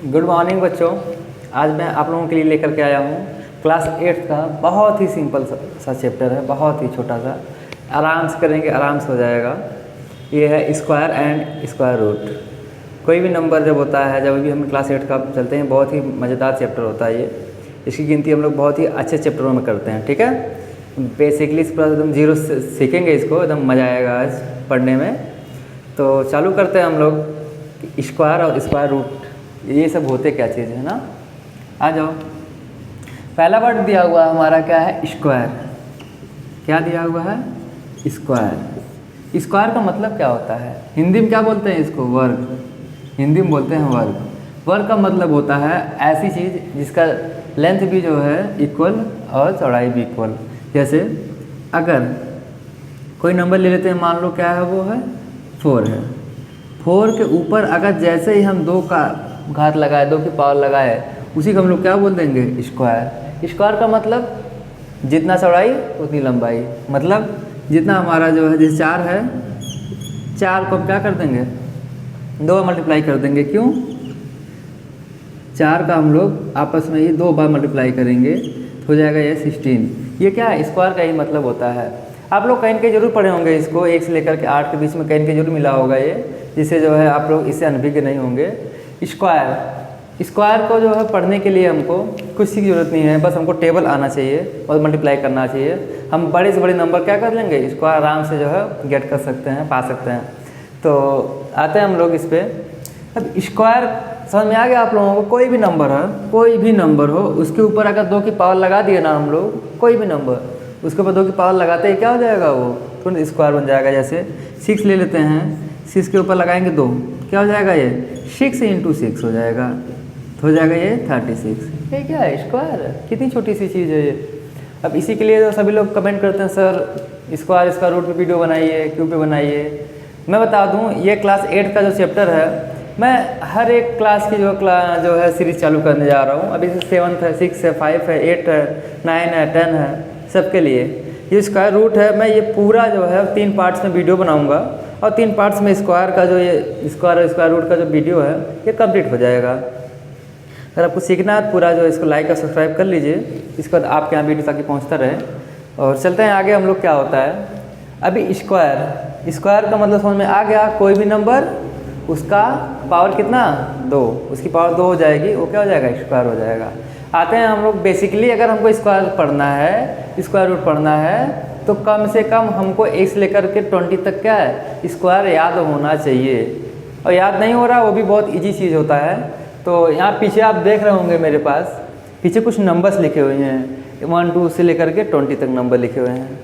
Good morning बच्चों। आज मैं आप लोगों के लिए लेकर के आया हूँ क्लास 8 का बहुत ही सिंपल सा चैप्टर है, बहुत ही छोटा सा। आराम से करेंगे, आराम से हो जाएगा। ये है स्क्वायर एंड स्क्वायर रूट। कोई भी नंबर जब होता है, जब भी हम क्लास 8 का चलते हैं, बहुत ही मज़ेदार चैप्टर होता है ये। इसकी गिनती हम लोग बहुत ही अच्छे चैप्टरों में करते हैं, ठीक है। बेसिकली पूरा एकदम जीरो से सीखेंगे इसको, एकदम मज़ा आएगा आज पढ़ने में। तो चालू करते हैं हम लोग। स्क्वायर और स्क्वायर रूट ये सब होते क्या चीज़ है ना। आ जाओ। पहला वर्ड दिया हुआ हमारा क्या है? स्क्वायर। क्या दिया हुआ है? स्क्वायर। स्क्वायर का मतलब क्या होता है? हिंदी में क्या बोलते हैं इसको? वर्ग। हिंदी में बोलते हैं वर्ग। वर्ग का मतलब होता है ऐसी चीज़ जिसका लेंथ भी जो है इक्वल और चौड़ाई भी इक्वल। जैसे अगर कोई नंबर ले लेते हैं, मान लो क्या है, वो है 4 है। 4 के ऊपर अगर जैसे ही हम 2 का घात लगाए, 2 की पावर लगाए, उसी को हम लोग क्या बोल देंगे? स्क्वायर। स्क्वायर का मतलब जितना चौड़ाई उतनी लंबाई, मतलब जितना हमारा जो है, जैसे 4 है, 4 को हम क्या कर देंगे? 2 मल्टीप्लाई कर देंगे। क्यों? 4 का हम लोग आपस में ही 2 बार मल्टीप्लाई करेंगे, हो जाएगा ये 16। ये क्या है? स्क्वायर का ही मतलब होता है। आप लोग कहीं के जरूर पढ़े होंगे इसको, 1 से लेकर के 8 के बीच में कहीं के जरूर मिला होगा ये, जिससे जो है आप लोग इससे अनभिज्ञ नहीं होंगे। स्क्वायर को जो है पढ़ने के लिए हमको कुछ की ज़रूरत नहीं है, बस हमको टेबल आना चाहिए और मल्टीप्लाई करना चाहिए। हम बड़े से बड़े नंबर क्या कर लेंगे? स्क्वायर आराम से जो है गेट कर सकते हैं, पा सकते हैं। तो आते हैं हम लोग इस पर। अब स्क्वायर समझ में आ गया आप लोगों को? कोई भी नंबर है, कोई भी नंबर हो, उसके ऊपर अगर 2 की पावर लगा दिए ना हम लोग, कोई भी नंबर, उसके ऊपर 2 की पावर लगाते ही क्या हो जाएगा? वो तुरंत स्क्वायर बन जाएगा। जैसे 6 ले लेते हैं, 6 के ऊपर लगाएंगे 2, क्या हो जाएगा? ये 6 × 6 हो जाएगा, तो हो जाएगा ये 36। ये क्या है? स्क्वायर। कितनी छोटी सी चीज़ है ये। अब इसी के लिए तो सभी लोग कमेंट करते हैं, सर स्क्वायर इसका रूट पे वीडियो बनाइए, क्यों पे बनाइए। मैं बता दूं, ये क्लास 8 का जो चैप्टर है, मैं हर एक क्लास की जो है सीरीज़ चालू करने जा रहा हूँ। अभी 7th है, 6 है, 5 है, 8 है, 9 है, 10 है, सबके लिए ये स्क्वायर रूट है। मैं ये पूरा जो है 3 पार्ट्स में वीडियो बनाऊँगा, और 3 पार्ट्स में स्क्वायर का जो ये स्क्वायर रूट का जो वीडियो है ये कंप्लीट हो जाएगा। अगर आपको सीखना है पूरा, जो इसको लाइक और सब्सक्राइब कर लीजिए, इसके बाद आपके यहाँ वीडियो ताकि पहुँचता रहे। और चलते हैं आगे हम लोग। क्या होता है अभी स्क्वायर का मतलब समझ में आ गया? कोई भी नंबर, उसका पावर कितना? 2, उसकी पावर 2 हो जाएगी, वो क्या हो जाएगा? स्क्वायर हो जाएगा। आते हैं हम लोग। बेसिकली अगर हमको स्क्वायर पढ़ना है, स्क्वायर रूट पढ़ना है, तो कम से कम हमको 1 से लेकर के 20 तक क्या है? स्क्वायर याद होना चाहिए। और याद नहीं हो रहा, वो भी बहुत ईजी चीज़ होता है। तो यहाँ पीछे आप देख रहे होंगे, मेरे पास पीछे कुछ नंबर्स लिखे हुए हैं, 1 2 से लेकर के 20 तक नंबर लिखे हुए हैं।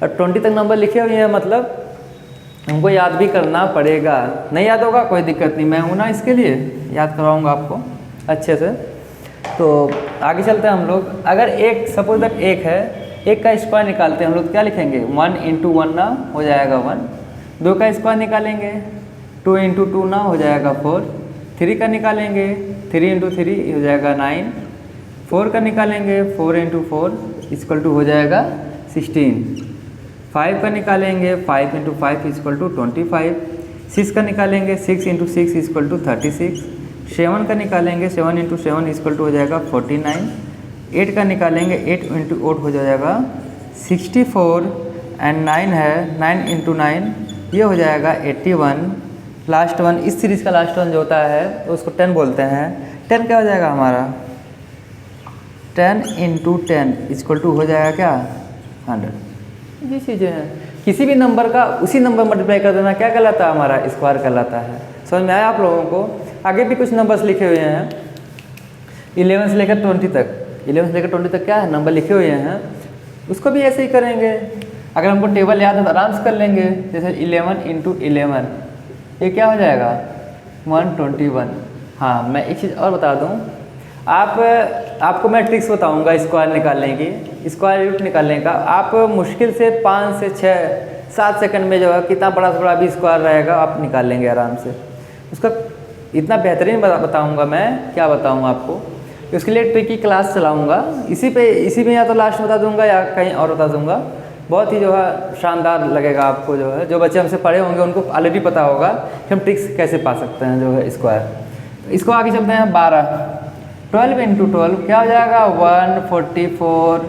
और 20 तक नंबर लिखे हुए हैं, मतलब हमको याद भी करना पड़ेगा। नहीं याद होगा कोई दिक्कत नहीं, मैं हूँ ना इसके लिए, याद करवाऊँगा आपको अच्छे से। तो आगे चलते हैं हम लोग। अगर एक सपोज दैट 1 है, 1 का स्क्वायर निकालते हैं हम लोग, क्या लिखेंगे? 1 × 1 ना हो जाएगा 1। 2 का स्क्वायर निकालेंगे, 2 × 2 ना हो जाएगा 4। 3 का निकालेंगे, 3 × 3 हो जाएगा 9। 4 का निकालेंगे, 4 × 4 = हो जाएगा 16। 5 का निकालेंगे, 5 × 5 = 25। 6 का निकालेंगे, 6 × 6 = 36। 7 का निकालेंगे, 7 × 7 हो जाएगा 49। 8 का निकालेंगे, 8 × 8 हो जाएगा 64। एंड 9 है, 9 × 9 ये हो जाएगा 81। लास्ट वन, इस सीरीज़ का लास्ट वन जो होता है तो उसको 10 बोलते हैं। 10 क्या हो जाएगा हमारा? 10 × 10 = हो जाएगा क्या? 100। ये चीज़ें हैं। किसी भी नंबर का उसी नंबर मल्टीप्लाई कर देना क्या कहलाता है? हमारा स्क्वायर कहलाता है। समझ में आया आप लोगों को? आगे भी कुछ नंबर्स लिखे हुए हैं, 11 से लेकर 20 तक। 11 से लेकर 20 तक क्या है? नंबर लिखे हुए हैं, उसको भी ऐसे ही करेंगे। अगर हमको टेबल याद है तो आराम से कर लेंगे। जैसे 11 × 11 ये क्या हो जाएगा? 121। हाँ, मैं एक चीज़ और बता दूँ, आपको मैं ट्रिक्स बताऊँगा स्क्वायर निकालने की, स्क्वायर रूट निकालने का। आप मुश्किल से 5 से 6 7 सेकंड में जो है, कितना बड़ा से बड़ा भी स्क्वायर रहेगा आप निकाल लेंगे आराम से। उसका इतना बेहतरीन बताऊँगा मैं, क्या बताऊँ आपको। उसके लिए ट्रिक की क्लास चलाऊँगा, इसी में या तो लास्ट बता दूँगा या कहीं और बता दूँगा। बहुत ही जो है शानदार लगेगा आपको। जो है जो बच्चे हमसे पढ़े होंगे उनको ऑलरेडी पता होगा कि हम ट्रिक्स कैसे पा सकते हैं जो है स्क्वायर। इसको आगे चलते हैं 12, 12 इंटू 12 क्या हो जाएगा 144,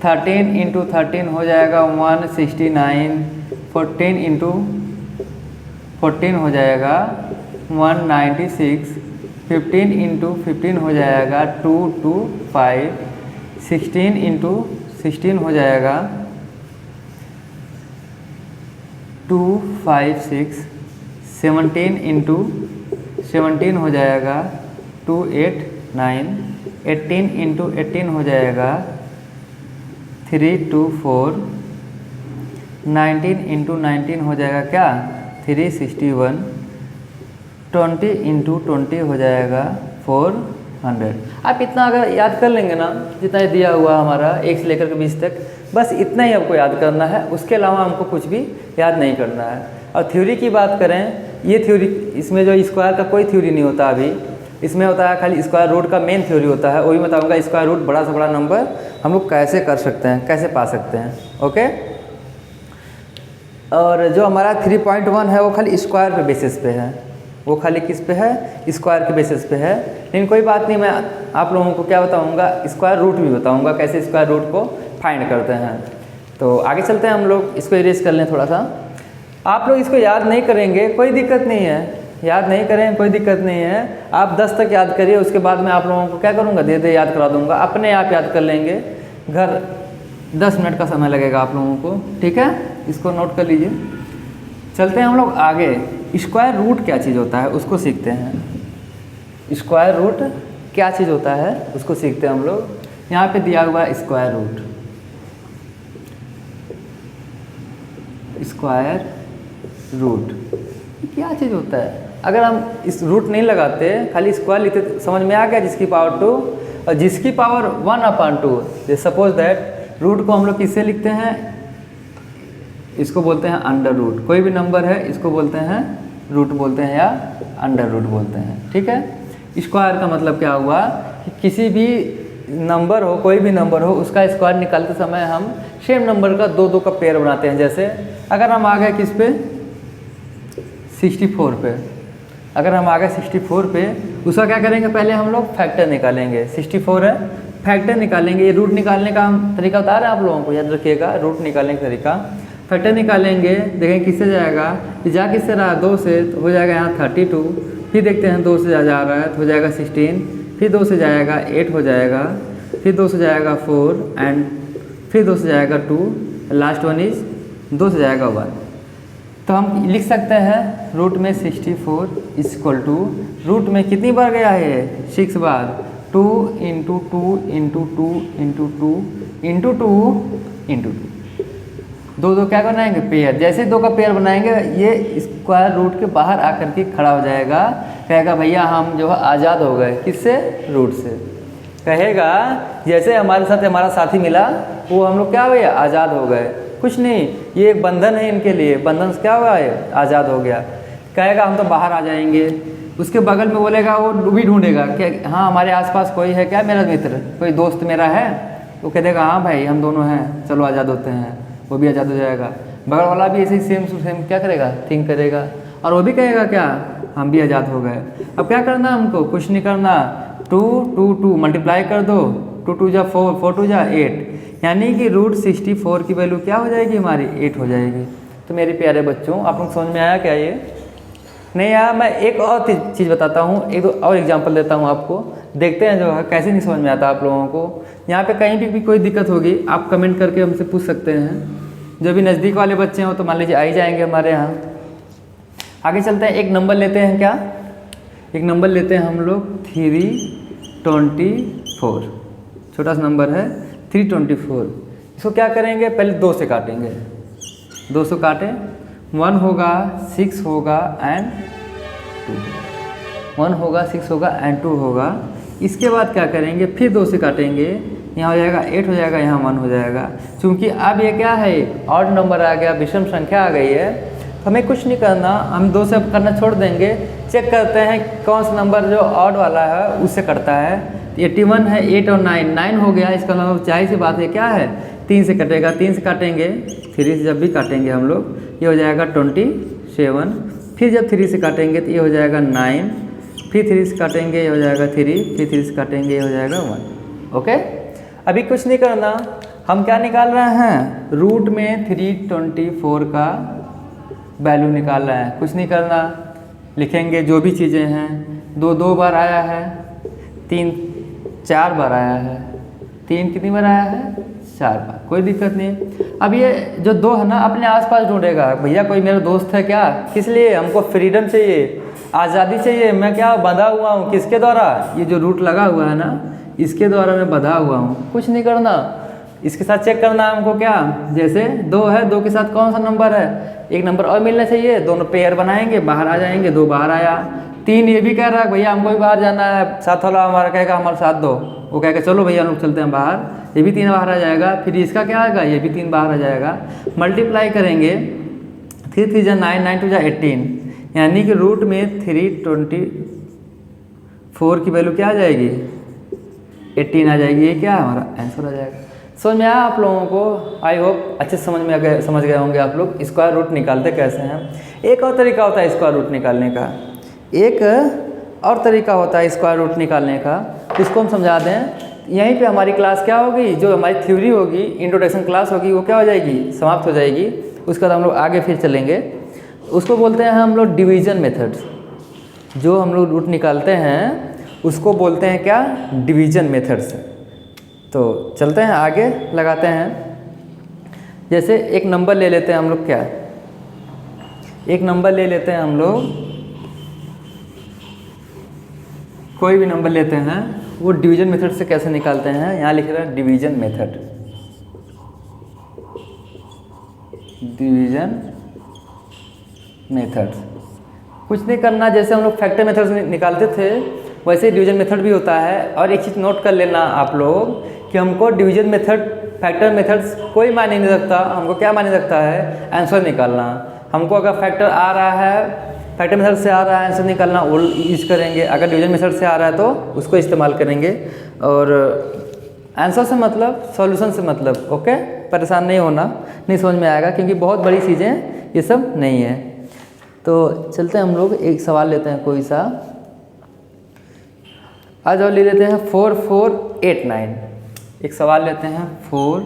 13 इंटू 13 हो जाएगा 169, 14 इंटू 14 हो जाएगा 196, 15 इंटू 15 हो जाएगा 225, 16 इंटू 16 हो जाएगा 256, 17 इंटू 17 हो जाएगा 289, 18 इंटू 18 हो जाएगा 324, 19 इंटू 19 हो जाएगा क्या 361, 20 इंटू 20 हो जाएगा 400। आप इतना अगर याद कर लेंगे ना, जितना दिया हुआ हमारा 1 से लेकर के 20 तक, बस इतना ही आपको याद करना है, उसके अलावा हमको कुछ भी याद नहीं करना है। और थ्योरी की बात करें, ये थ्योरी, इसमें जो स्क्वायर का कोई थ्योरी नहीं होता अभी, इसमें होता है खाली स्क्वायर रूट का मेन थ्योरी होता है, वही बताऊंगा स्क्वायर रूट बड़ा से बड़ा नंबर हम लोग कैसे कर सकते हैं, कैसे पा सकते हैं। ओके, और जो हमारा 3.1 है वो खाली स्क्वायर पे बेसिस पे है, वो खाली किस पे है, स्क्वायर के बेसिस पे है। लेकिन कोई बात नहीं, मैं आप लोगों को क्या बताऊंगा, स्क्वायर रूट भी बताऊंगा कैसे स्क्वायर रूट को फाइंड करते हैं। तो आगे चलते हैं हम लोग, इसको इरेज कर लें थोड़ा सा। आप लोग इसको याद नहीं करेंगे कोई दिक्कत नहीं है, याद नहीं करें कोई दिक्कत नहीं है, आप 10 तक याद करिए, उसके बाद मैं आप लोगों को क्या करूँगा, धीरे धीरे याद करा दूँगा, अपने आप याद कर लेंगे। घर 10 मिनट का समय लगेगा आप लोगों को, ठीक है, इसको नोट कर लीजिए। चलते हैं हम लोग आगे, स्क्वायर रूट क्या चीज़ होता है उसको सीखते हैं। स्क्वायर रूट क्या चीज़ होता है उसको सीखते हैं हम लोग। यहाँ पे दिया हुआ है स्क्वायर रूट, स्क्वायर रूट क्या चीज़ होता है। अगर हम इस रूट नहीं लगाते, खाली स्क्वायर लिखते, समझ में आ गया, जिसकी पावर 2 और जिसकी पावर 1/2। सपोज दैट रूट को हम लोग किससे लिखते हैं, इसको बोलते हैं अंडर रूट। कोई भी नंबर है इसको बोलते हैं रूट बोलते हैं या अंडर रूट बोलते हैं, ठीक है। स्क्वायर का मतलब क्या हुआ कि किसी भी नंबर हो, कोई भी नंबर हो, उसका स्क्वायर निकालते समय हम सेम नंबर का 2 का पेयर बनाते हैं। जैसे अगर हम आ गए किस पे, 64 पे, अगर हम आ गए 64 पे, उसका क्या करेंगे, पहले हम लोग फैक्टर निकालेंगे। 64 है, फैक्टर निकालेंगे। ये रूट निकालने का हम तरीका बता रहे हैं आप लोगों को, याद रखिएगा, रूट निकालने का तरीका। फैक्टर निकालेंगे, देखें किससे जाएगा, जा किससे रहा 2 से, तो हो जाएगा यहाँ 32, फिर देखते हैं 2 से जा रहा है तो हो जाएगा 16, फिर 2 से जाएगा 8 हो जाएगा, फिर 2 से जाएगा 4 एंड फिर 2 से जाएगा 2, लास्ट वन इज 2 से जाएगा 1। तो हम लिख सकते हैं रूट में 64 इक्वल टू, रूट में कितनी बार गया है, 6 बार, 2 into 2 into 2 into 2 into 2 into 2, 2 क्या बनाएंगे, पेयर। जैसे 2 का पेयर बनाएंगे, ये स्क्वायर रूट के बाहर आकर के खड़ा हो जाएगा, कहेगा भैया हम जो है आज़ाद हो गए, किससे, रूट से। कहेगा जैसे हमारे साथ हमारा साथी मिला, वो हम लोग क्या हुए, आज़ाद हो गए। कुछ नहीं, ये एक बंधन है इनके लिए, बंधन से क्या हुआ है, आज़ाद हो गया। कहेगा हम तो बाहर आ जाएंगे, उसके बगल में बोलेगा, वो भी ढूंढेगा कि हाँ हमारे आसपास कोई है क्या, मेरा मित्र, कोई दोस्त मेरा है, वो कह देगा हाँ भाई हम दोनों हैं, चलो आज़ाद होते हैं, वो भी आज़ाद हो जाएगा। बगल वाला भी ऐसे ही सेम टू सेम क्या करेगा, थिंक करेगा, और वो भी कहेगा क्या, हम भी आज़ाद हो गए। अब क्या करना हमको, कुछ नहीं करना, 2 2 2 मल्टीप्लाई कर दो, 2 2 जा 4, 4 2 जा 8, यानी कि रूट 64 की वैल्यू क्या हो जाएगी हमारी, 8 हो जाएगी। तो मेरे प्यारे बच्चों, आप लोग समझ में आया क्या ये, नहीं आया। मैं एक और चीज़ बताता हूँ, एक दो और एग्जांपल देता हूँ आपको, देखते हैं जो है कैसे नहीं समझ में आता आप लोगों को। यहाँ पे कहीं भी कोई दिक्कत होगी आप कमेंट करके हमसे पूछ सकते हैं। जो भी नज़दीक वाले बच्चे हो तो मान लीजिए आ ही जाएंगे हमारे यहाँ। आगे चलते हैं, एक नंबर लेते हैं, क्या एक नंबर लेते हैं हम लोग 324, छोटा सा नंबर है 324। इसको क्या करेंगे, पहले 2 से काटेंगे, 2 से काटें, 1 होगा 6 होगा एंड 2, 1 होगा 6 होगा एंड 2 होगा। इसके बाद क्या करेंगे, फिर 2 से काटेंगे, यहाँ हो जाएगा 8 हो जाएगा, यहाँ 1 हो जाएगा। क्योंकि अब ये क्या है, ऑड नंबर आ गया, विषम संख्या आ गई है, तो हमें कुछ नहीं करना, हम 2 से अब करना छोड़ देंगे। चेक करते हैं कौन सा नंबर जो ऑड वाला है उससे करता है। 81 है, 8 और 9, 9 हो गया, इसका मतलब जाहिर सी बात है क्या है, 3 से कटेगा, 3 से काटेंगे, 3 से जब भी काटेंगे हम लोग, ये हो जाएगा 27, फिर जब 3 से काटेंगे तो ये हो जाएगा 9, फिर 3 से काटेंगे ये हो जाएगा 3, फिर 3 से काटेंगे ये हो जाएगा 1। ओके, अभी कुछ नहीं करना, हम क्या निकाल रहे हैं, रूट में 324 का वैल्यू निकाल रहे हैं। कुछ नहीं करना, लिखेंगे जो भी चीज़ें हैं। 2 बार आया है, 3 4 बार आया है, 3 कितनी बार आया है, 4 बार, कोई दिक्कत नहीं। अब ये जो 2 है ना अपने आसपास ढूंढेगा, भैया कोई मेरा दोस्त है क्या, किस लिए, हमको फ्रीडम चाहिए, आज़ादी चाहिए, मैं क्या बंधा हुआ हूँ, किसके द्वारा, ये जो रूट लगा हुआ है ना इसके द्वारा मैं बंधा हुआ हूँ। कुछ नहीं करना, इसके साथ चेक करना है हमको क्या, जैसे 2 है, 2 के साथ कौन सा नंबर है, एक नंबर और मिलना चाहिए, दोनों पेयर बनाएंगे, बाहर आ जाएंगे, 2 बाहर आया। 3 ये भी कह रहा है भैया हमको भी बाहर जाना है, साथ वाला हमारा कहेगा हमारे साथ दो, वो कहेगा चलो भैया हम लोग चलते हैं बाहर, ये भी 3 बाहर आ जाएगा। फिर इसका क्या आएगा, ये भी 3 बाहर आ जाएगा। मल्टीप्लाई करेंगे, 3 3 जा 9, 9 2 जा 18, यानी कि रूट में 324 की वैल्यू क्या आ जाएगी, 18 आ जाएगी। ये क्या हमारा आंसर आ जाएगा। समझ में आया आप लोगों को, आई होप अच्छे से समझ गए होंगे आप लोग स्क्वायर रूट निकालते कैसे हैं। एक और तरीका होता है स्क्वायर रूट निकालने का, एक और तरीका होता है स्क्वायर रूट निकालने का, इसको हम समझा दें। यहीं पे हमारी क्लास क्या होगी, जो हमारी थ्योरी होगी, इंट्रोडक्शन क्लास होगी, वो क्या हो जाएगी, समाप्त हो जाएगी। उसके बाद हम लोग आगे फिर चलेंगे, उसको बोलते हैं हम लोग डिवीज़न मेथड्स। जो हम लोग रूट निकालते हैं उसको बोलते हैं क्या, डिवीज़न मेथड्स। तो चलते हैं आगे लगाते हैं। जैसे एक नंबर ले लेते हैं हम लोग, क्या एक नंबर ले लेते हैं हम लोग, कोई भी नंबर लेते हैं, वो डिवीज़न मेथड से कैसे निकालते हैं, यहाँ लिख रहा है डिवीज़न मेथड, डिवीज़न मेथड। कुछ नहीं करना, जैसे हम लोग फैक्टर मेथड से निकालते थे वैसे ही डिवीज़न मेथड भी होता है। और एक चीज़ नोट कर लेना आप लोग कि हमको डिवीज़न मेथड, फैक्टर मेथड्स कोई मायने नहीं रखता, हमको क्या मायने रखता है, आंसर निकालना। हमको अगर फैक्टर आ रहा है, फैक्टर मेथड से आ रहा है, आंसर निकालना वो यूज करेंगे। अगर डिवीज़न मेथड से आ रहा है तो उसको इस्तेमाल करेंगे। और आंसर से मतलब, सॉल्यूशन से मतलब। ओके, परेशान नहीं होना, नहीं समझ में आएगा क्योंकि बहुत बड़ी चीज़ें ये सब नहीं है। तो चलते हैं हम लोग, एक सवाल लेते हैं कोई सा, आज और ले लेते हैं 4 4 8 9। एक सवाल लेते हैं 4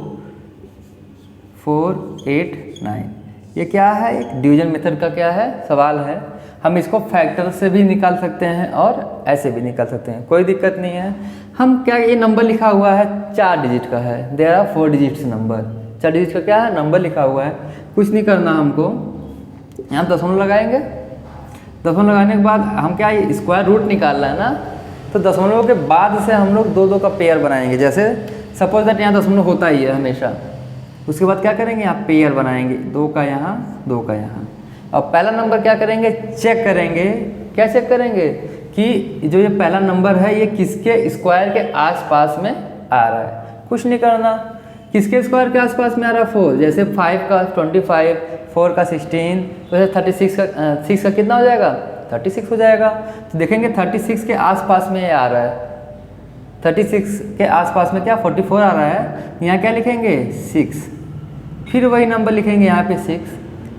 4 8 9। ये क्या है, एक डिवीज़न मेथड का क्या है, सवाल है। हम इसको फैक्टर से भी निकाल सकते हैं और ऐसे भी निकाल सकते हैं, कोई दिक्कत नहीं है। हम क्या, ये नंबर लिखा हुआ है 4 डिजिट का है, there are 4 digits number, 4 digit का क्या है, नंबर लिखा हुआ है। कुछ नहीं करना हमको, यहाँ दशमलव लगाएंगे, दशमलव लगाने के बाद हम क्या, ये स्क्वायर रूट निकालना है ना, तो दशमलव के बाद से हम लोग 2 2 का पेयर बनाएंगे। जैसे सपोज दैट यहाँ दशमलव होता ही है हमेशा, उसके बाद क्या करेंगे, यहाँ पेयर बनाएंगे, 2 का यहाँ 2 का यहाँ। और पहला नंबर क्या करेंगे, चेक करेंगे। क्या चेक करेंगे कि जो ये पहला नंबर है ये किसके स्क्वायर के आसपास में आ रहा है। कुछ नहीं करना, किसके स्क्वायर के आसपास में आ रहा है, 4। जैसे 5 का 25, 4 का 16, तो जैसे 36 का 6 का कितना हो जाएगा, 36 हो जाएगा। तो देखेंगे 36 के आसपास में ये आ रहा है, 36 के आसपास में क्या 44 आ रहा है, यहाँ क्या लिखेंगे 6, फिर वही नंबर लिखेंगे यहाँ पे 6,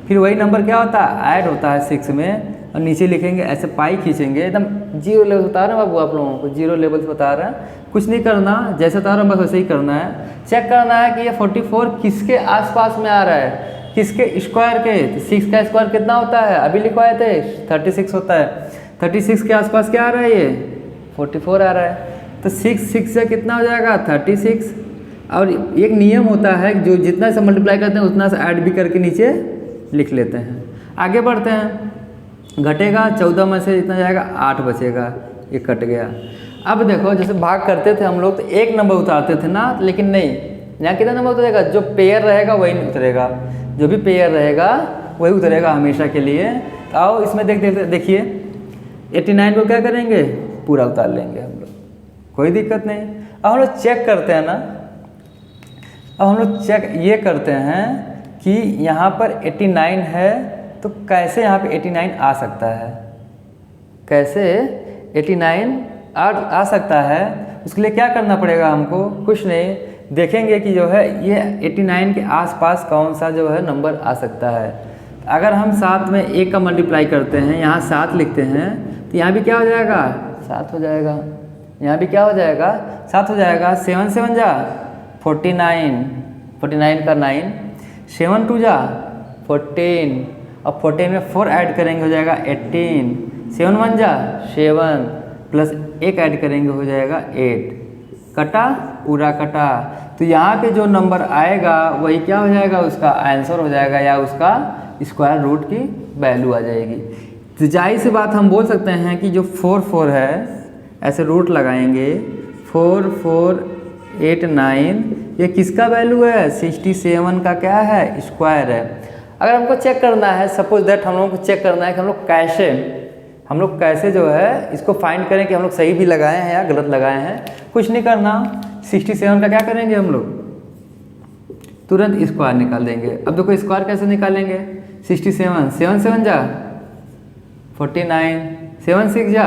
फिर वही नंबर क्या होता है, ऐड होता है 6 में, और नीचे लिखेंगे ऐसे पाई खींचेंगे, एकदम 0 लेवल बता रहे हैं बाबू आप लोगों को, 0 लेवल से बता रहे हैं। कुछ नहीं करना, जैसे बता रहा हूँ बस वैसे ही करना है। चेक करना है कि ये 44 किसके आसपास में आ रहा है, किसके स्क्वायर के। तो 6 का स्क्वायर कितना होता है, अभी लिखवाए थे 36 होता है, 36 के आसपास क्या आ रहा है, ये 44 आ रहा है। तो 6 से कितना हो जाएगा 36। और एक नियम होता है, जो जितना से मल्टीप्लाई करते हैं उतना से ऐड भी करके नीचे लिख लेते हैं। आगे बढ़ते हैं, घटेगा 14 में से इतना जाएगा 8 बचेगा, ये कट गया। अब देखो जैसे भाग करते थे हम लोग तो एक नंबर उतारते थे ना, लेकिन नहीं, यहाँ कितना नंबर उतरेगा, जो पेयर रहेगा वही नहीं उतरेगा, जो भी पेयर रहेगा वही उतरेगा हमेशा के लिए। तो आओ इसमें देखिए 89 को क्या करेंगे, पूरा उतार लेंगे हम लोग, कोई दिक्कत नहीं। अब हम लोग चेक करते हैं ना, अब हम लोग चेक ये करते हैं कि यहाँ पर 89 है, तो कैसे यहाँ पे 89 आ सकता है, कैसे 89 आ सकता है। उसके लिए क्या करना पड़ेगा हमको, कुछ नहीं, देखेंगे कि जो है ये 89 के आसपास कौन सा जो है नंबर आ सकता है। अगर हम 7 में 1 का मल्टीप्लाई करते हैं, यहाँ 7 लिखते हैं, तो तो यहाँ भी क्या हो जाएगा 7 हो जाएगा, यहाँ भी क्या हो जाएगा 7 हो जाएगा। 7 7 जा 49, 49 का 9, 7 2 जा 14, अब 14 में 4 ऐड करेंगे हो जाएगा 18, 7 1 जा 7 प्लस 1 ऐड करेंगे हो जाएगा 8, कटा पूरा कटा। तो यहाँ पे जो नंबर आएगा वही क्या हो जाएगा उसका आंसर हो जाएगा, या उसका स्क्वायर रूट की वैल्यू आ जाएगी। तो जाहिर सी बात हम बोल सकते हैं कि जो 4 4 है ऐसे रूट लगाएंगे 4 4 8 9, ये किसका वैल्यू है 67 का क्या है स्क्वायर है। अगर हमको चेक करना है, सपोज दैट हम लोगों को चेक करना है कि हम लोग कैसे जो है इसको फाइंड करें कि हम लोग सही भी लगाए हैं या गलत लगाए हैं। कुछ नहीं करना, 67 का क्या करेंगे हम लोग तुरंत स्क्वायर निकाल देंगे। अब देखो स्क्वायर कैसे निकालेंगे 67, 7 7 जा 49, 7 6 जा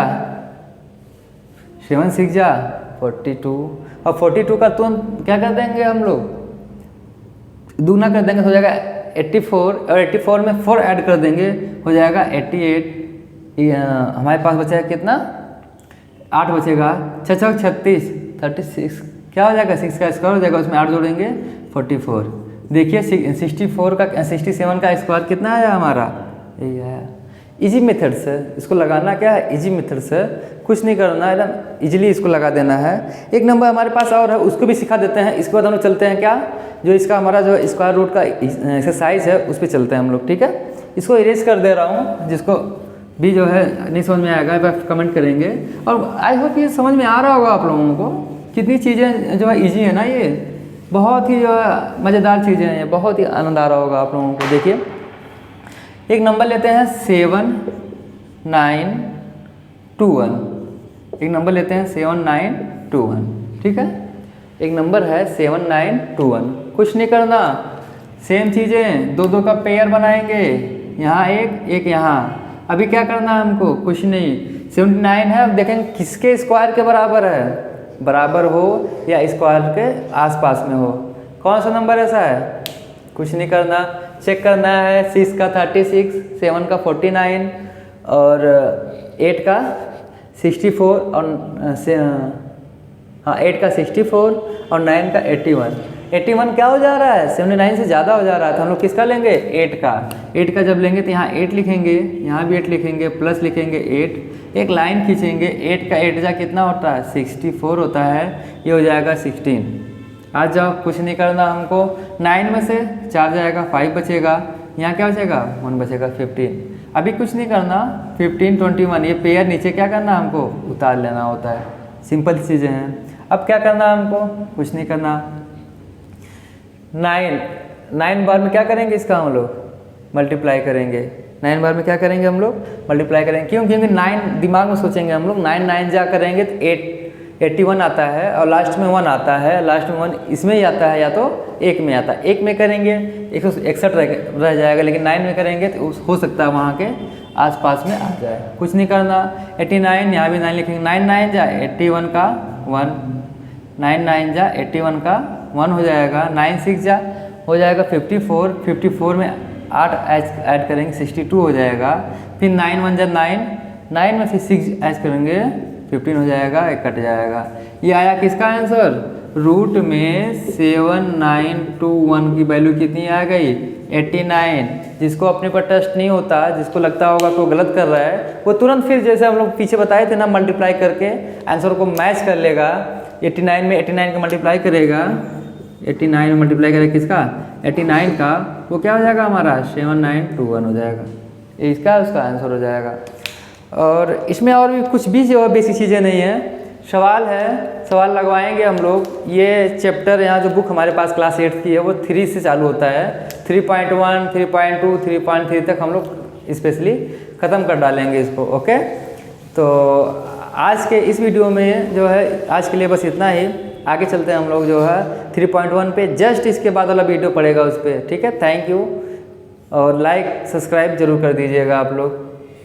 7 6 जा 42, और 42 का तुरंत क्या कर देंगे हम लोग दूना कर देंगे, हो जाएगा 84, और 84 में 4 ऐड कर देंगे हो जाएगा 88। हमारे पास बचा है कितना 8 बचेगा, 6 6 36 36 क्या हो जाएगा 6 का स्क्वायर हो जाएगा, उसमें 8 जोड़ेंगे 44। देखिए 64 का 67 का स्क्वायर कितना आया हमारा, यही आया। इजी मेथड से इसको लगाना क्या है, इजी मेथड से कुछ नहीं करना, एकदम इजीली इसको लगा देना है। एक नंबर हमारे पास और है उसको भी सिखा देते हैं। इसके बाद हम लोग चलते हैं क्या, जो इसका हमारा जो स्क्वायर रूट का एक्सरसाइज है उस पर चलते हैं हम लोग, ठीक है। इसको इरेज कर दे रहा हूँ, जिसको भी जो है नहीं समझ में आएगा आप कमेंट करेंगे। और आई होप ये समझ में आ रहा होगा आप लोगों को, कितनी चीज़ें जो है ईजी है ना, ये बहुत ही जो है मज़ेदार चीज़ें हैं, ये बहुत ही आनंद आ रहा होगा आप लोगों को। देखिए एक नंबर लेते हैं 7 9 2 1, एक नंबर लेते हैं 7 9 2 1, ठीक है। एक नंबर है 7 9 2 1, कुछ नहीं करना, सेम चीज़ें दो दो का पेयर बनाएंगे, यहाँ एक यहाँ। अभी क्या करना है हमको, कुछ नहीं, 79 है, अब देखेंगे किसके स्क्वायर के बराबर है, बराबर हो या स्क्वायर के आसपास में हो। कौन सा नंबर ऐसा है, कुछ नहीं करना, चेक करना है 6 का 36, 7 का 49 और 8 का 64 और 8 का 64 और 9 का 81। 81 क्या हो जा रहा है 79 से ज़्यादा हो जा रहा है, तो हम लोग किसका लेंगे 8 का। 8 का जब लेंगे तो यहाँ 8 लिखेंगे, यहाँ भी 8 लिखेंगे, प्लस लिखेंगे 8, एक लाइन खींचेंगे, 8 का 8 जा कितना होता है 64 होता है, ये हो जाएगा 16। आज जाओ, कुछ नहीं करना हमको, 9 में से 4 जाएगा 5 बचेगा, यहाँ क्या बचेगा 1 बचेगा 15। अभी कुछ नहीं करना, 15 21 ये पेयर नीचे क्या करना हमको उतार लेना होता है, सिंपल चीज़ें हैं। अब क्या करना हमको, कुछ नहीं करना, 9 बार में क्या करेंगे इसका हम लोग मल्टीप्लाई करेंगे, 9 बार में क्या करेंगे हम लोग मल्टीप्लाई करेंगे, क्यों, क्योंकि 9 दिमाग में सोचेंगे हम लोग, 9 9 जा करेंगे तो 81 आता है और लास्ट में 1 आता है, लास्ट में 1 इसमें ही आता है या तो 1 में आता है, 1 में करेंगे 161 रह जाएगा, लेकिन 9 में करेंगे तो हो सकता है वहाँ के आसपास में आ जाए। कुछ नहीं करना, 89 यहाँ भी 9 लिखेंगे, 9 9 जा 81 का 1, 9 9 जा 81 का 1 हो जाएगा, 9 6 जा हो जाएगा 54, 54 में 8 ऐड करेंगे 62 हो जाएगा, फिर 9 1 जा 9, 9 में फिर 6 ऐड करेंगे 15 हो जाएगा, एक कट जाएगा। ये आया किसका आंसर, रूट में 7 9 2 1 की वैल्यू कितनी आ गई 89। जिसको अपने पर ट्रस्ट नहीं होता, जिसको लगता होगा कि वो गलत कर रहा है, वो तुरंत फिर जैसे हम लोग पीछे बताए थे ना मल्टीप्लाई करके आंसर को मैच कर लेगा। 89 में 89 का मल्टीप्लाई करेगा, 89 में मल्टीप्लाई करेगा किसका 89 का, वो क्या हो जाएगा हमारा 7 9 2 1 हो जाएगा, ये इसका उसका आंसर हो जाएगा। और इसमें और भी कुछ भी जो बेसिक चीज़ें नहीं है, सवाल है, सवाल लगवाएंगे हम लोग। ये चैप्टर यहाँ जो बुक हमारे पास क्लास 8 की है वो 3 से चालू होता है, 3.1 3.2 3.3 तक हम लोग स्पेशली ख़त्म कर डालेंगे इसको, ओके। तो आज के इस वीडियो में जो है आज के लिए बस इतना ही, आगे चलते हैं हम लोग जो है 3.1 पे, जस्ट इसके बाद वाला वीडियो पड़ेगा उस पर, ठीक है। थैंक यू, और लाइक सब्सक्राइब जरूर कर दीजिएगा आप लोग।